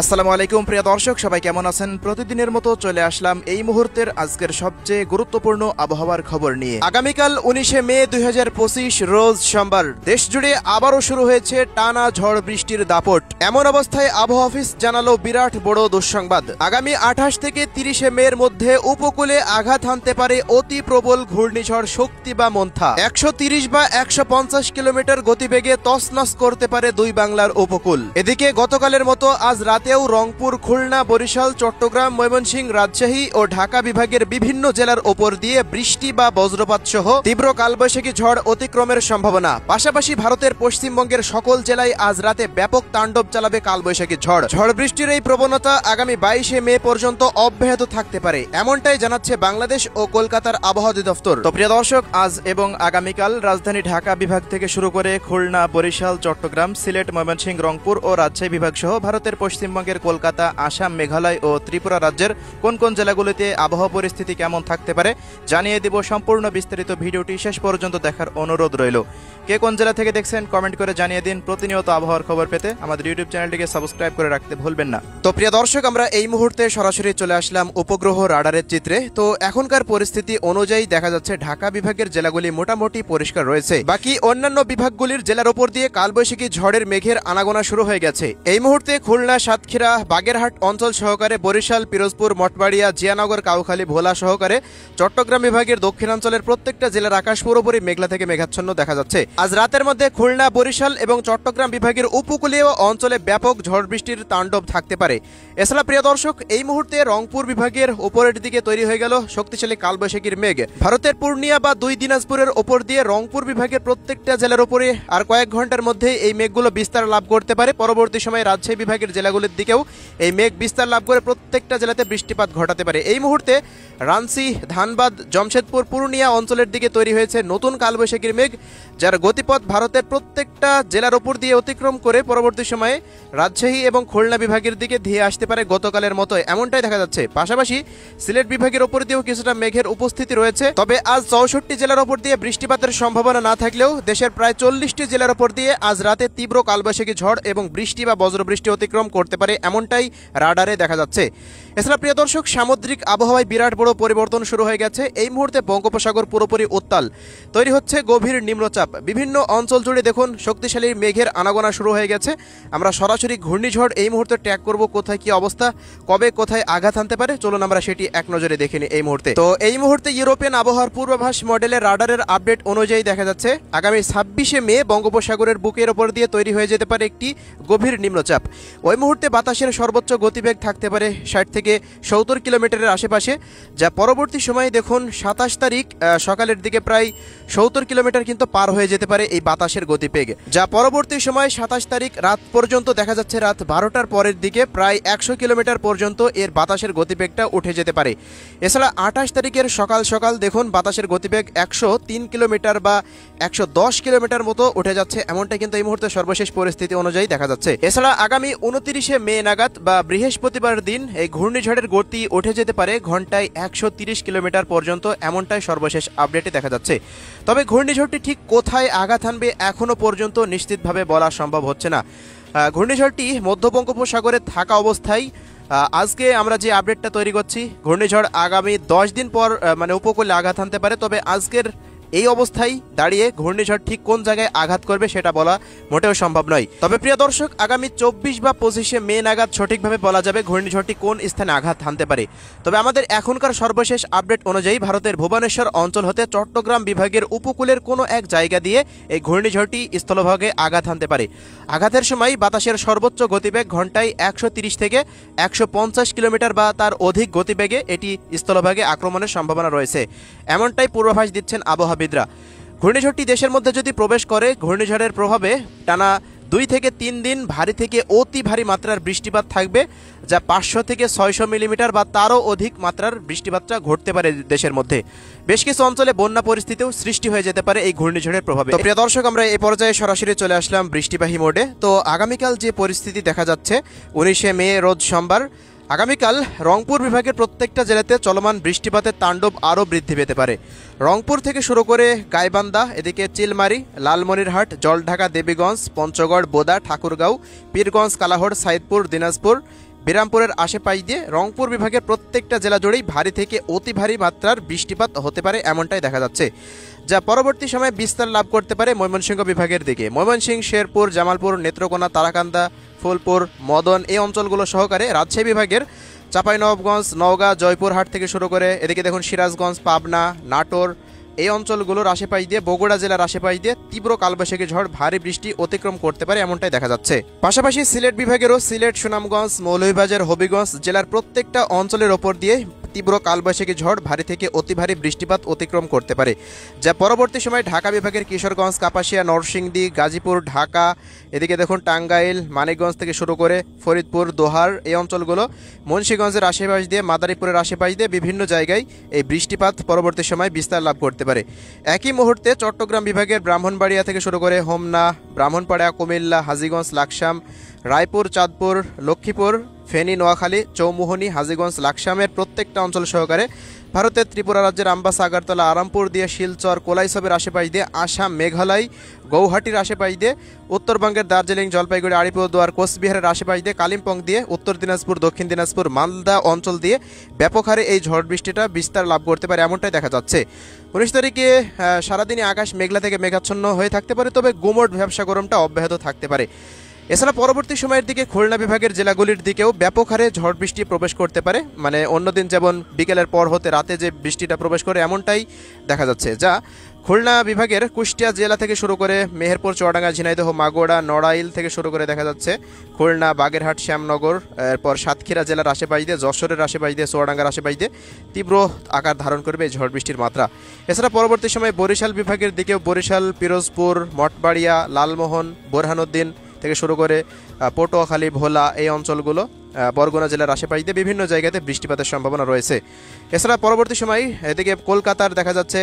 আসসালামু আলাইকুম প্রিয় দর্শক, সবাই কেমন আছেন? প্রতিদিনের মতো চলে আসলাম এই মুহূর্তের আজকের সবচেয়ে গুরুত্বপূর্ণ আবহাওয়ার খবর নিয়ে। আগামীকাল 19শে মে 2025 রোজ সোমবার দেশ জুড়ে আবারও শুরু হয়েছে টানা ঝড় বৃষ্টির দাপট। এমন অবস্থায় আবহাওয়া অফিস জানালো বিরাট বড় দুঃসংবাদ। আগামী 28 থেকে 30শে মের মধ্যে উপকূলে আঘাত হানতে পারে অতি প্রবল ঘূর্ণিঝড় শক্তি বা মন্থা। 130 বা 150 কিলোমিটার গতিবেগে তছনছ করতে পারে দুই বাংলার উপকূল। এদিকে গতকালের মতো আজ রাতেও রংপুর, খুলনা, বরিশাল, চট্টগ্রাম, ময়মনসিংহ, রাজশাহী ও ঢাকা বিভাগের বিভিন্ন জেলার ওপর দিয়ে বৃষ্টি বা বজ্রপাত সহ তীব্র কালবৈশাখী ঝড় অতিক্রমের সম্ভাবনা। পাশাপাশি ভারতের পশ্চিমবঙ্গের সকল জেলায় আজ রাতে ব্যাপক তাণ্ডব চালাবে কালবৈশাখী ঝড়। ঝড় বৃষ্টির এই প্রবণতা আগামী 22শে মে পর্যন্ত অব্যাহত থাকতে পারে, এমনটাই জানাচ্ছে বাংলাদেশ ও কলকাতার আবহাওয়া অধিদপ্তর। তো প্রিয় দর্শক, আজ এবং আগামীকাল রাজধানী ঢাকা বিভাগ থেকে শুরু করে খুলনা, বরিশাল, চট্টগ্রাম, সিলেট, ময়মনসিংহ, রংপুর ও রাজশাহী বিভাগ সহ ভারতের পশ্চিমবঙ্গের কলকাতা, আসাম, মেঘালয় ও ত্রিপুরা রাজ্যের কোন কোন জেলাগুলিতে আবহাওয়া পরিস্থিতি কেমন থাকতে পারে জানিয়ে দিব। সম্পূর্ণ বিস্তারিত ভিডিওটি শেষ পর্যন্ত দেখার অনুরোধ রইল। কে কোন জেলা থেকে দেখছেন কমেন্ট করে জানিয়ে দিন। প্রতিনিয়ত আবহাওয়ার খবর পেতে আমাদের ইউটিউব চ্যানেলটিকে সাবস্ক্রাইব করে রাখতে ভুলবেন না। তো প্রিয় দর্শক, আমরা এই মুহূর্তে সরাসরি চলে আসলাম উপগ্রহ রাডারের চিত্রে। তো এখনকার পরিস্থিতি অনুযায়ী দেখা যাচ্ছে ঢাকা বিভাগের জেলাগুলি মোটামুটি পরিষ্কার রয়েছে। বাকি অন্যান্য বিভাগগুলির জেলার উপর দিয়ে কালবৈশাখী ঝড়ের মেঘের আনাগোনা শুরু হয়ে গেছে। এই মুহূর্তে খুলনা, সাতক্ষীরা, বাগেরহাট অঞ্চল সহকারে বরিশাল, পিরোজপুর, মঠবাড়িয়া, জিয়ানগর, কাউখালী, ভোলা সহকারে চট্টগ্রাম বিভাগের দক্ষিণাঞ্চলের প্রত্যেকটা জেলার আকাশ পুরোপুরি মেঘলা থেকে মেঘাচ্ছন্ন দেখা যাচ্ছে। আজ রাতের মধ্যে খুলনা, বরিশাল এবং চট্টগ্রাম বিভাগের উপকূলীয় অঞ্চলে ব্যাপক ঝড় বৃষ্টির তাণ্ডব থাকতে পারে। এছাড়া প্রিয় দর্শক, এই মুহূর্তে রংপুর বিভাগের উপরের দিকে তৈরি হয়ে গেল শক্তিশালী কালবৈশাখীর মেঘ। ভারতের পূর্ণিয়া বা দুই দিনাজপুরের ওপর দিয়ে রংপুর বিভাগের প্রত্যেকটা জেলার উপরে আর কয়েক ঘন্টার মধ্যে এই মেঘগুলো বিস্তার লাভ করতে পারে। পরবর্তী সময়ে রাজশাহী বিভাগের জেলাগুলির দিকেও এই মেঘ বিস্তার লাভ করে প্রত্যেকটা জেলাতে বৃষ্টিপাত ঘটাতে পারে। এই মুহূর্তে রাঞ্চি, ধানবাদ, জমশেদপুর, পূর্ণিয়া অঞ্চলের দিকে তৈরি হয়েছে নতুন কালবৈশাখীর মেঘ, যার গতিপথ ভারতের প্রত্যেকটা জেলার উপর দিয়ে অতিক্রম করে পরবর্তী সময়ে রাজশাহী এবং খুলনা বিভাগের দিকে ধেয়ে আসতে পারে গতকালের মতো, এমনটাই দেখা যাচ্ছে। পাশাপাশি সিলেট বিভাগের উপর দিয়েও কিছুটা মেঘের উপস্থিতি রয়েছে। তবে আজ 64টি জেলার উপর দিয়ে বৃষ্টিপাতের সম্ভাবনা না থাকলেও দেশের প্রায় 40টি জেলার উপর দিয়ে আজ রাতে তীব্র কালবৈশাখী ঝড় এবং বৃষ্টি বা বজ্রবৃষ্টি অতিক্রম করতে পারে, এমনটাই রাডারে দেখা যাচ্ছে। এছাড়া প্রিয় দর্শক, সামুদ্রিক আবহাওয়ায় বিরাট বড় পরিবর্তন শুরু হয়ে গেছে। এই মুহূর্তে বঙ্গোপসাগর পুরোপুরি উত্তাল, তৈরি হচ্ছে গভীর নিম্নচাপ। বিভিন্ন অঞ্চল জুড়ে দেখুন শক্তিশালী মেঘের আনাগোনা শুরু হয়ে গেছে। আমরা সরাসরি ঘূর্ণিঝড় এই মুহূর্তে ট্র্যাক করব, কোথায় কি অবস্থা, কবে কোথায় আঘাত আনতে পারে, চলুন আমরা সেটি এক নজরে দেখে নিই এই মুহূর্তে। তো এই মুহূর্তে ইউরোপিয়ান আবহাওয়ার পূর্বাভাস মডেলের রাডারের আপডেট অনুযায়ী দেখা যাচ্ছে আগামী 26শে মে বঙ্গোপসাগরের বুকের ওপর দিয়ে তৈরি হয়ে যেতে পারে একটি গভীর নিম্নচাপ। ওই মুহূর্তে বাতাসের সর্বোচ্চ গতিবেগ থাকতে পারে 60 থেকে 70 কিলোমিটারের আশেপাশে, যা পরবর্তী সময়ে দেখুন 27 তারিখ সকালের দিকে প্রায় 70 কিলোমিটার কিন্তু পার হয়ে যেতে পারে এই বাতাসের গতিবেগ, যা পরবর্তী সময় 27 তারিখ রাত পর্যন্ত দেখা যাচ্ছে রাত 12টার পরের দিকে প্রায় 100 কিলোমিটার পর্যন্ত এর বাতাসের গতিবেগটা উঠে যেতে পারে। এছাড়া 28 তারিখের সকাল সকাল দেখুন বাতাসের গতিবেগ 103 কিলোমিটার বা 110 কিলোমিটার মতো উঠে যাচ্ছে, এমনটা কিন্তু এই মুহূর্তে সর্বশেষ পরিস্থিতি অনুযায়ী দেখা যাচ্ছে। এছাড়া আগামী 29শে মে নাগাদ বা বৃহস্পতিবার দিন এই ঘূর্ণিঝড়ের গতি উঠে যেতে পারে ঘন্টায় 130 কিলোমিটার পর্যন্ত, এমনটাই সর্বশেষ আপডেটে দেখা যাচ্ছে। তবে ঘূর্ণিঝড়টি ঠিক কোথায় আঘাত হানবে এখনো পর্যন্ত নিশ্চিতভাবে বলা সম্ভব হচ্ছে না। ঘূর্ণিঝড়টি মধ্য বঙ্গোপসাগরে থাকা অবস্থায় আজকে আমরা যে আপডেটটা তৈরি করছি, ঘূর্ণিঝড় আগামী 10 দিন পর উপকূলে আঘাত হানতে পারে। তবে আজকের এই অবস্থায় দাঁড়িয়ে ঘূর্ণিঝড় ঠিক কোন জায়গায় আঘাত করবে সেটা বলা মোটেও সম্ভব নয়। তবে প্রিয় দর্শক, আগামী 24 বা 25শে মে নাগাদ সঠিকভাবে বলা যাবে ঘূর্ণিঝড়টি কোন স্থানে আঘাত হানতে পারে। তবে আমাদের এখনকার সর্বশেষ আপডেট অনুযায়ী ভারতের ভুবনেশ্বর অঞ্চল হতে চট্টগ্রাম বিভাগের উপকূলের কোনো এক জায়গা দিয়ে এই ঘূর্ণিঝড়টি স্থলভাগে আঘাত হানতে পারে। আঘাতের সময় বাতাসের সর্বোচ্চ গতিবেগ ঘন্টায় 130 থেকে 150 কিলোমিটার বা তার অধিক গতিবেগে এটি স্থলভাগে আক্রমণের সম্ভাবনা রয়েছে, এমনটাই পূর্বাভাস দিচ্ছেন আবহাওয়া। ঘূর্ণিঝড়টি দেশের মধ্যে যদি প্রবেশ করে, ঘূর্ণিঝড়ের প্রভাবে টানা 2 থেকে 3 দিন ভারী থেকে অতি ভারী মাত্রার বৃষ্টিপাত থাকবে, যা 500 থেকে 600 মিলিমিটার বা তারও অধিক মাত্রার বৃষ্টিপাতটা ঘটতে পারে দেশের মধ্যে। বেশ কিছু অঞ্চলে বন্যা পরিস্থিতিও সৃষ্টি হয়ে যেতে পারে এই ঘূর্ণিঝড়ের প্রভাবে। তো প্রিয় দর্শক, আমরা এই পর্যায়ে সরাসরি চলে আসলাম বৃষ্টিবাহী মোডে। তো আগামীকাল যে পরিস্থিতি দেখা যাচ্ছে 19শে মে রোজ সোমবার, আগামীকাল রংপুর বিভাগের প্রত্যেকটা জেলাতে চলমান বৃষ্টিপাতের তাণ্ডব আরও বৃদ্ধি পেতে পারে। রংপুর থেকে শুরু করে গাইবান্ধা, এদিকে চিলমারি, লালমনিরহাট, জলঢাকা, দেবীগঞ্জ, পঞ্চগড়, বোদা, ঠাকুরগাঁও, পীরগঞ্জ, কালাহড়, সাইদপুর, দিনাজপুর, বিরামপুরের আশেপাশ দিয়ে রংপুর বিভাগের প্রত্যেকটা জেলা জুড়েই ভারী থেকে অতি ভারী মাত্রার বৃষ্টিপাত হতে পারে এমনটাই দেখা যাচ্ছে, যা পরবর্তী সময়ে বিস্তার লাভ করতে পারে ময়মনসিংহ বিভাগের দিকে। ময়মনসিংহ, শেরপুর, জামালপুর, নেত্রকোনা, তারাকান্দা, ফুলপুর, মদন এই অঞ্চলগুলো সহকারে রাজশাহী বিভাগের চাঁপাইনবাবগঞ্জ, নওগাঁ, জয়পুরহাট থেকে শুরু করে এদিকে দেখুন সিরাজগঞ্জ, পাবনা, নাটোর এই অঞ্চলগুলোর আশেপাশ দিয়ে, বগুড়া জেলার আশেপাশ দিয়ে তীব্র কালবৈশাখী ঝড় ভারী বৃষ্টি অতিক্রম করতে পারে এমনটাই দেখা যাচ্ছে। পাশাপাশি সিলেট বিভাগেরও সিলেট, সুনামগঞ্জ, মৌলভীবাজার, হবিগঞ্জ জেলার প্রত্যেকটা অঞ্চলের ওপর দিয়ে তীব্র কালবৈশাখী ঝড় ভারী থেকে অতি ভারী বৃষ্টিপাত অতিক্রম করতে পারে, যা পরবর্তী সময় ঢাকা বিভাগের কিশোরগঞ্জ, কাপাসিয়া, নরসিংদী, গাজীপুর, ঢাকা এদিকে দেখুন টাঙ্গাইল, মানিকগঞ্জ থেকে শুরু করে ফরিদপুর, দোহার এই অঞ্চলগুলো, মুন্সিগঞ্জের আশেপাশ দিয়ে, মাদারীপুরের আশেপাশ দিয়ে বিভিন্ন জায়গায় এই বৃষ্টিপাত পরবর্তী সময় বিস্তার লাভ করতে পারে। একই মুহূর্তে চট্টগ্রাম বিভাগের ব্রাহ্মণবাড়িয়া থেকে শুরু করে হোমনা, ব্রাহ্মণপাড়া, কুমিল্লা, হাজীগঞ্জ, লাকসাম, রায়পুর, চাঁদপুর, লক্ষ্মীপুর, ফেনী, নোয়াখালী, চৌমুহনী, হাজীগঞ্জ, লাকসামের প্রত্যেকটা অঞ্চল সহকারে ভারতের ত্রিপুরা রাজ্যের আম্বাসা, আগরতলা, আরামপুর দিয়ে শিলচর, কোলাইসবের আশেপাশ দিয়ে, আসাম, মেঘালয়, গৌহাটির আশেপাশ দিয়ে, উত্তরবঙ্গের দার্জিলিং, জলপাইগুড়ি, আলিপুরদুয়ার, কোচবিহারের আশেপাশ দিয়ে, কালিম্পং দিয়ে, উত্তর দিনাজপুর, দক্ষিণ দিনাজপুর, মালদা অঞ্চল দিয়ে ব্যাপক হারে এই ঝড় বৃষ্টিটা বিস্তার লাভ করতে পারে এমনটাই দেখা যাচ্ছে। 19 তারিখে সারাদিনই আকাশ মেঘলা থেকে মেঘাচ্ছন্ন হয়ে থাকতে পারে, তবে গুমোট ব্যবসা গরমটা অব্যাহত থাকতে পারে। এছাড়া পরবর্তী সময়ের দিকে খুলনা বিভাগের জেলাগুলির দিকেও ব্যাপক হারে ঝড় বৃষ্টি প্রবেশ করতে পারে, মানে অন্যদিন যেমন বিকেলের পর হতে রাতে যে বৃষ্টিটা প্রবেশ করে এমনটাই দেখা যাচ্ছে, যা খুলনা বিভাগের কুষ্টিয়া জেলা থেকে শুরু করে মেহেরপুর, চুয়াডাঙ্গা, ঝিনাইদহ, মাগুরা, নড়াইল থেকে শুরু করে দেখা যাচ্ছে খুলনা, বাগেরহাট, শ্যামনগর, এরপর সাতক্ষীরা জেলার আশেপাশ দিয়ে, যশোরের আশেপাশ দিয়ে, চুয়াডাঙ্গার আশেপাশ দিয়ে তীব্র আকার ধারণ করবে এই ঝড় বৃষ্টির মাত্রা। এছাড়া পরবর্তী সময়ে বরিশাল বিভাগের দিকেও বরিশাল, পিরোজপুর, মঠবাড়িয়া, লালমোহন, বোরহানুদ্দিন থেকে শুরু করে পটুয়াখালী, ভোলা এই অঞ্চলগুলো, বরগুনা জেলার আশেপাশ দিয়ে বিভিন্ন জায়গাতে বৃষ্টিপাতের সম্ভাবনা রয়েছে। এছাড়া পরবর্তী সময় এদিকে কলকাতার দেখা যাচ্ছে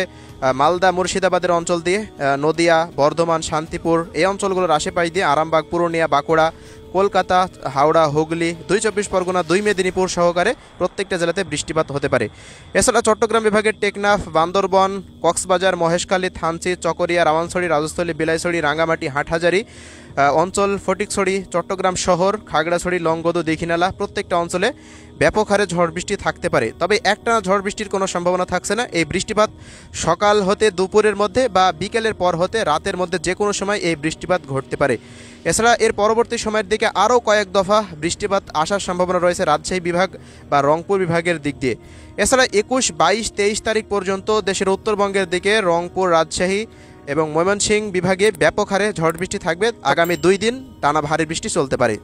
মালদা, মুর্শিদাবাদের অঞ্চল দিয়ে, নদিয়া, বর্ধমান, শান্তিপুর এই অঞ্চলগুলোর আশেপাশ দিয়ে, আরামবাগ, পুরুলিয়া, বাঁকুড়া, কলকাতা, হাওড়া, হুগলি, 2 পরগনা, 2 মেদিনীপুর সহকারে প্রত্যেকটা জেলাতে বৃষ্টিপাত হতে পারে। এছাড়া চট্টগ্রাম বিভাগের টেকনাফ, বান্দরবন, কক্সবাজার, মহেশখালী, থানচি, চকরিয়া, রাওয়ালছড়ি, রাজস্থলী, বিলাইছড়ি, রাঙ্গামাটি, হাটহাজারী অঞ্চল, ফটিকছড়ি, চট্টগ্রাম শহর, খাগড়াছড়ি, লংগদু, দীঘিনালা প্রত্যেকটা অঞ্চলে ব্যাপক হারে ঝড় বৃষ্টি থাকতে পারে, তবে একটানা ঝড় বৃষ্টির কোনো সম্ভাবনা থাকছে না। এই বৃষ্টিপাত সকাল হতে দুপুরের মধ্যে বা বিকেলের পর হতে রাতের মধ্যে যে কোনো সময় এই বৃষ্টিপাত ঘটতে পারে। এছাড়া এর পরবর্তী সময়ের দিকে আরও কয়েক দফা বৃষ্টিপাত আসার সম্ভাবনা রয়েছে রাজশাহী বিভাগ বা রংপুর বিভাগের দিক দিয়ে। এছাড়া 21, 22, 23 তারিখ পর্যন্ত দেশের উত্তরবঙ্গের দিকে রংপুর, রাজশাহী এবং ময়মনসিংহ বিভাগে ব্যাপক হারে ঝড় বৃষ্টি থাকবে। আগামী 2 দিন টানা ভারী বৃষ্টি চলতে পারে।